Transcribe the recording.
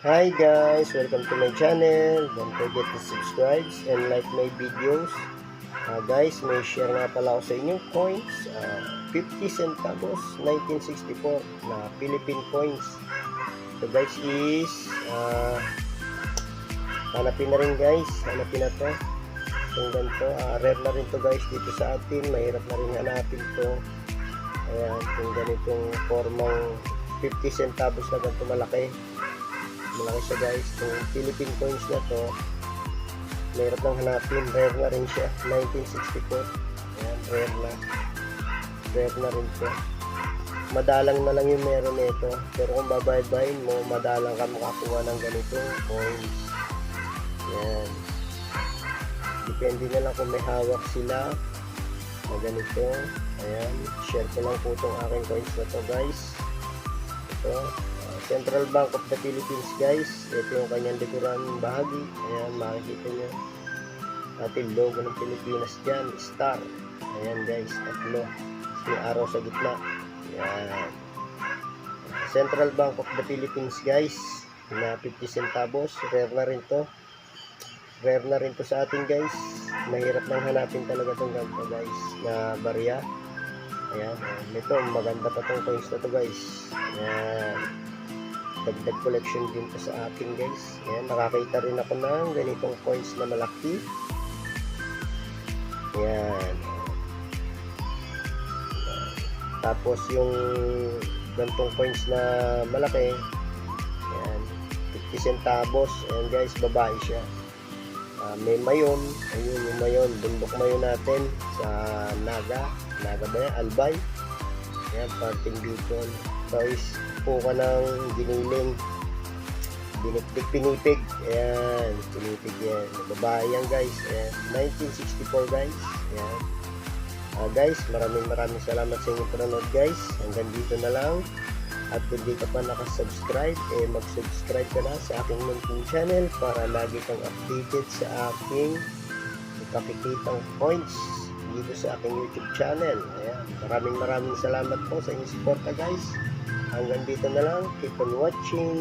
Hi guys, welcome to my channel. Don't forget to subscribe and like my videos. Guys, may share nga pala ako sa inyong coins. 50 centavos 1964 na Philippine coins. So guys is hanapin na rin guys. Hanapin na to. Itong ganito. Rare na rin to guys dito sa atin. Mahirap na rin hanapin to. Ayan, itong ganitong formang 50 centavos na ganito malaki siya guys. Itong Philippine coins na to mahirap lang hanapin, rare na rin siya. 1964. Ayan, rare na rin to. Madalang na lang yung meron nito, pero kung babayad-bayin mo, madalang ka makakuha ng ganitong coins. Ayan, depende na lang kung may hawak sila na ganito. Ayan, share ko lang po itong aking coins na to guys. Ito, Central Bank of the Philippines guys. Ito yung kanyang likuran bahagi. Ayan, makikita nyo ating logo ng Pilipinas dyan, star. Ayan guys, tatlo, may araw sa gitna. Ayan, Central Bank of the Philippines guys na 50 centavos. Rare na rin to sa atin guys. Mahirap nang hanapin talaga itong ganito guys na barya. Ayan, ito maganda pa itong coins na to guys. Ayan, dagdag collection din to sa akin guys. Ayan, nakakita rin ako ng ganitong coins na malaki. Ayan, tapos yung gantong coins na malaki, ayan, 50 centavos. Ayan guys, babae siya. May mayon. Ayun yung mayon, bundok mayon natin sa Naga ba yan? Albay. Ayan, parting Bicol. Guys, po ka ng giniling, pinipig. Ayan, pinipig yan. Babae yan guys. Ayan, 1964 guys. Ayan. Guys, maraming salamat sa inyong panonood guys. Hanggang dito na lang. At kung di ka pa nakasubscribe, mag-subscribe ka na sa aking munting channel para lagi kang updated sa aking ipakikitang coins dito sa aking YouTube channel. Ayan, maraming salamat po sa inyong suporta guys. Hanggang dito na lang. Keep on watching.